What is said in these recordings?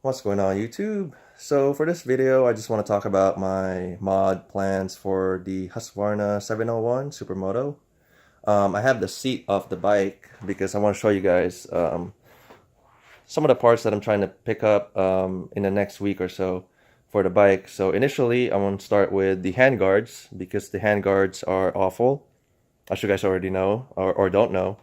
What's going on YouTube? So for this video, I just want to talk about my mod plans for the Husqvarna 701 Supermoto. I have the seat of the bike because I want to show you guys some of the parts that I'm trying to pick up in the next week or so for the bike. So initially, I want to start with the handguards because the handguards are awful, as you guys already know or don't know.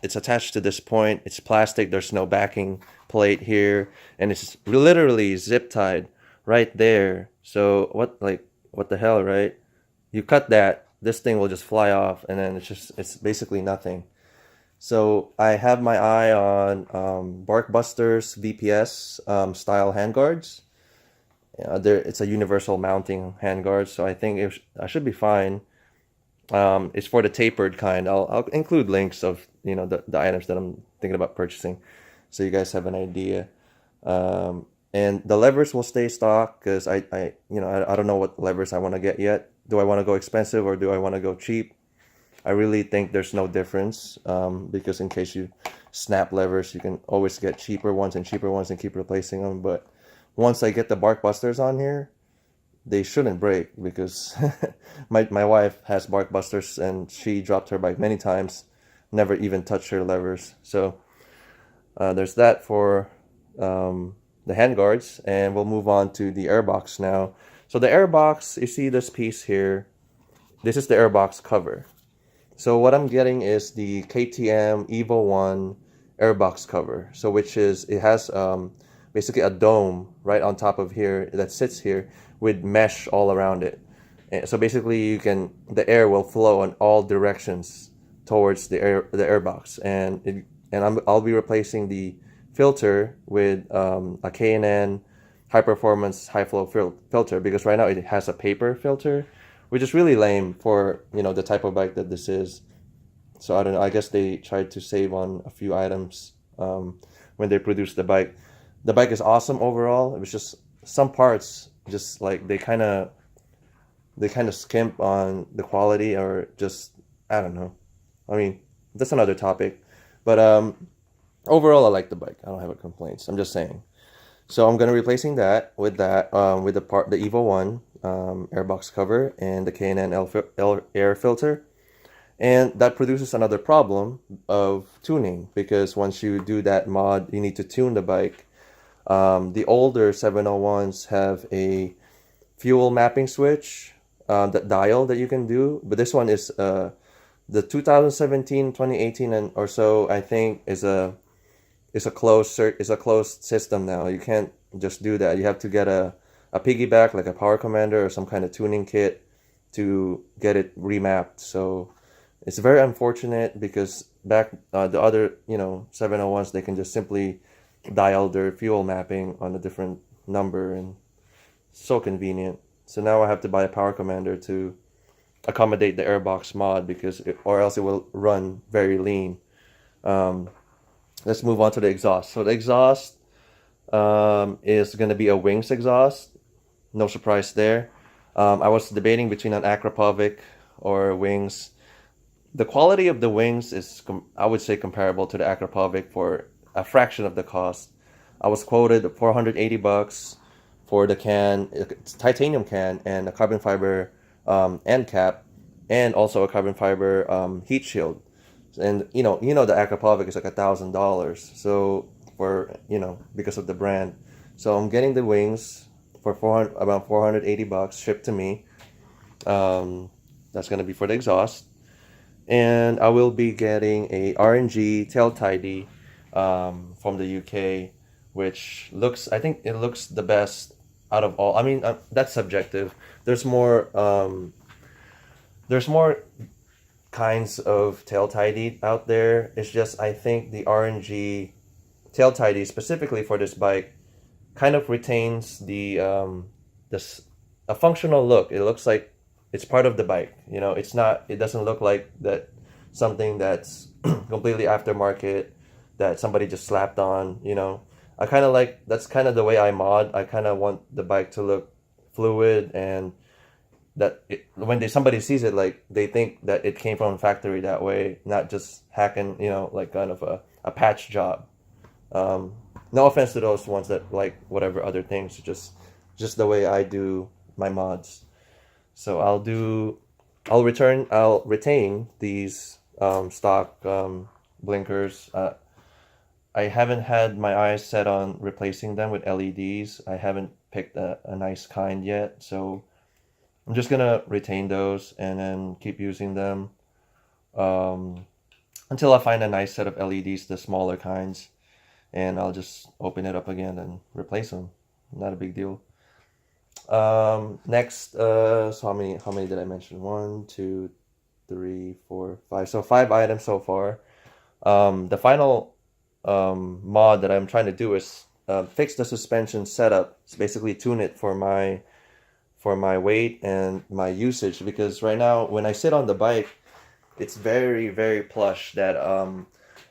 It's attached to this point. It's plastic. There's no backing plate here, and it's literally zip tied right there. So what the hell, right? You cut that, this thing will just fly off, and then it's basically nothing. So I have my eye on Barkbusters VPS style handguards. It's a universal mounting handguard, so I think I should be fine. It's for the tapered kind. I'll include links of the items that I'm thinking about purchasing, so you guys have an idea. And the levers will stay stock because I don't know what levers I want to get yet. Do I want to go expensive or do I want to go cheap? I really think there's no difference because in case you snap levers, you can always get cheaper ones and keep replacing them. But once I get the Barkbusters on here, they shouldn't break because my wife has Barkbusters and she dropped her bike many times, never even touched her levers. So there's that for the handguards, and we'll move on to the airbox now. So the airbox, you see this piece here, this is the airbox cover. So what I'm getting is the KTM Evo 1 airbox cover. So it has basically a dome right on top of here that sits here with mesh all around it. And so basically the air will flow in all directions towards the airbox, and I'll be replacing the filter with a K&N high performance high flow filter, because right now it has a paper filter, which is really lame for the type of bike that this is. So I don't know, I guess they tried to save on a few items when they produced the bike. The bike is awesome overall. It was just some parts, just like they kind of skimp on the quality, or just, I don't know. I mean, that's another topic. But overall, I like the bike. I don't have any complaints. I'm just saying. So I'm gonna be replacing that with the Evo 1 airbox cover and the K&N air filter. And that produces another problem of tuning, because once you do that mod, you need to tune the bike. The older 701s have a fuel mapping switch, that dial that you can do, but this one is the 2017, 2018 and or so, I think, is a closed system now. You can't just do that. You have to get a piggyback, like a power commander or some kind of tuning kit, to get it remapped. So it's very unfortunate, because back the other 701s, they can just simply dial their fuel mapping on a different number, and so convenient. So now I have to buy a power commander to accommodate the airbox mod, or else it will run very lean. Let's move on to the exhaust. So the exhaust is going to be a Wings exhaust. No surprise there. I was debating between an Akrapovic or Wings. The quality of the Wings is, I would say, comparable to the Akrapovic for a fraction of the cost. I was quoted $480 for the can. It's a titanium can and a carbon fiber end cap, and also a carbon fiber heat shield. And the Akrapovic is like $1,000. So because of the brand, so I'm getting the Wings for about $480 shipped to me. That's gonna be for the exhaust, and I will be getting a RNG tail tidy from the UK, which I think it looks the best out of all. I mean, that's subjective. There's more kinds of tail tidy out there. It's just, I think the RNG tail tidy specifically for this bike kind of retains a functional look. It looks like it's part of the bike. It doesn't look like that something that's completely aftermarket that somebody just slapped on. I kind of like, that's kind of the way I mod. I kind of want the bike to look fluid, and that when somebody sees it, like, they think that it came from a factory that way, not just hacking, like kind of a patch job. Um, no offense to those ones that like whatever other things, just the way I do my mods. So I'll retain these stock blinkers. I haven't had my eyes set on replacing them with LEDs. I haven't picked a nice kind yet, so I'm just gonna retain those and then keep using them um, until I find a nice set of LEDs, the smaller kinds, and I'll just open it up again and replace them. Not a big deal. Next, so how many did I mention? One, two, three, four, five. So 5 items so far. The final mod that I'm trying to do is fix the suspension setup. It's basically tune it for my weight and my usage because right now when I sit on the bike, it's very very plush that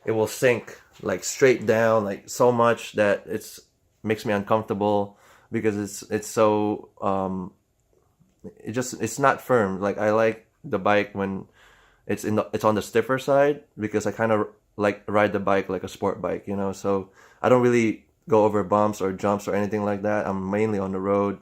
it will sink like straight down like so much that it's makes me uncomfortable because it's so it's not firm. Like I like the bike when it's on the stiffer side because I kind of like ride the bike like a sport bike, you know. So I don't really go over bumps or jumps or anything like that. I'm mainly on the road,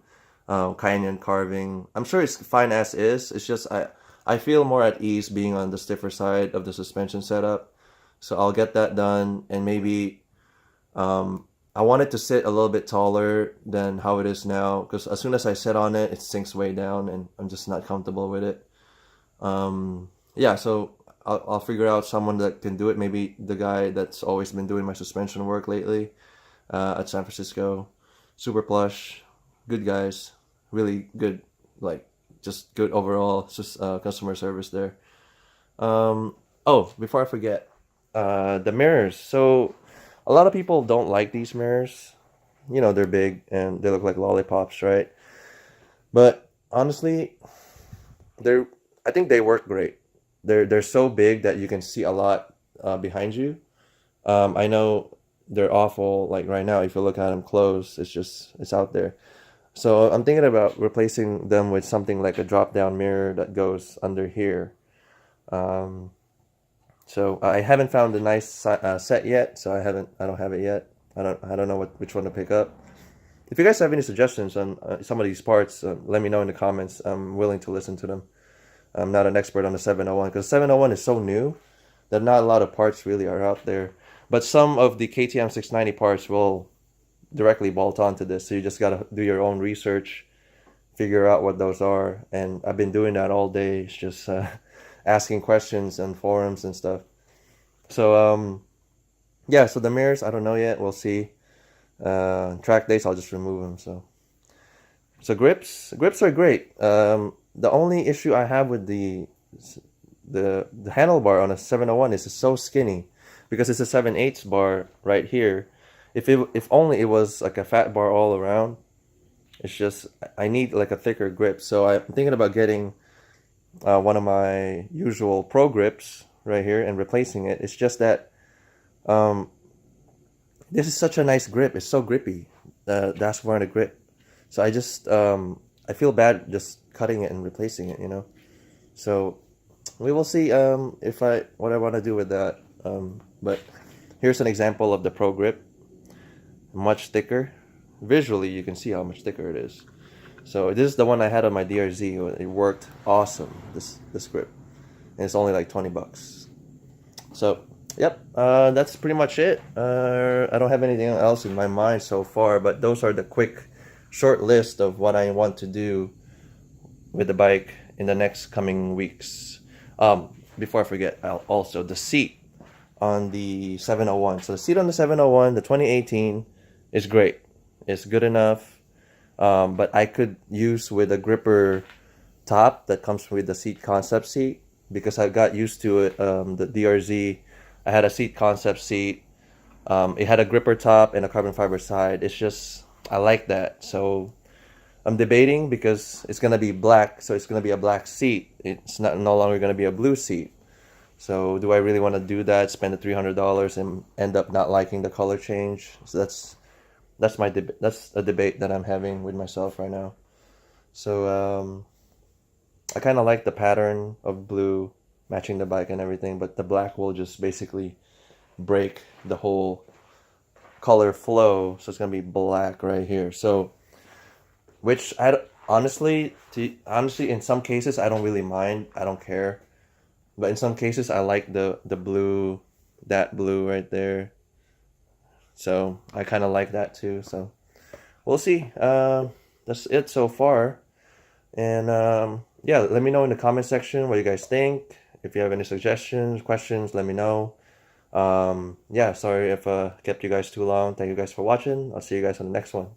canyon carving. I'm sure it's fine as is. It's just I feel more at ease being on the stiffer side of the suspension setup. So I'll get that done and maybe I want it to sit a little bit taller than how it is now because as soon as I sit on it, it sinks way down and I'm just not comfortable with it. Yeah, so I'll figure out someone that can do it. Maybe the guy that's always been doing my suspension work lately at San Francisco. Super plush, good guys, really good, like just good overall just customer service there. Oh, before I forget, the mirrors. So a lot of people don't like these mirrors. You know, they're big and they look like lollipops, right? But honestly, they're I think they work great. They're so big that you can see a lot behind you. I know they're awful. Like right now, if you look at them close, it's out there. So I'm thinking about replacing them with something like a drop down mirror that goes under here. Um, so I haven't found a nice set yet. So I don't have it yet. I don't know which one to pick up. If you guys have any suggestions on some of these parts, let me know in the comments. I'm willing to listen to them. I'm not an expert on the 701 because 701 is so new that not a lot of parts really are out there. But some of the KTM 690 parts will directly bolt onto this. So you just got to do your own research, figure out what those are. And I've been doing that all day. It's just asking questions on forums and stuff. So, yeah, so the mirrors, I don't know yet. We'll see. Track days, I'll just remove them. So grips are great. The only issue I have with the handlebar on a 701 is it's so skinny because it's a 7/8 bar right here. If only it was like a fat bar all around. It's just I need like a thicker grip. So I'm thinking about getting one of my usual pro grips right here and replacing it. It's just that um, this is such a nice grip. It's so grippy. That's where the grip. So I feel bad just cutting it and replacing it, you know. So we will see if what I want to do with that. But here's an example of the Pro Grip, much thicker. Visually, you can see how much thicker it is. So this is the one I had on my DRZ. It worked awesome. This grip, and it's only like $20. So yep, that's pretty much it. I don't have anything else in my mind so far, but those are the quick, short list of what I want to do with the bike in the next coming weeks. Before I forget, also the seat on the 701. So the seat on the 701, the 2018, is great. It's good enough, but I could use with a gripper top that comes with the seat concept seat because I got used to it. The DRZ, I had a seat concept seat. It had a gripper top and a carbon fiber side. It's just I like that. So I'm debating because it's gonna be black, so it's gonna be a black seat. It's no longer gonna be a blue seat. So do I really want to do that? Spend the $300 and end up not liking the color change? So that's a debate that I'm having with myself right now. So I kind of like the pattern of blue matching the bike and everything, but the black will just basically break the whole color flow, so it's gonna be black right here. So, which honestly, in some cases I don't really mind. I don't care. But in some cases I like the blue, that blue right there. So I kind of like that too. So we'll see. That's it so far. And yeah, let me know in the comment section what you guys think. If you have any suggestions, questions, let me know. Yeah, sorry if kept you guys too long. Thank you guys for watching. I'll see you guys on the next one.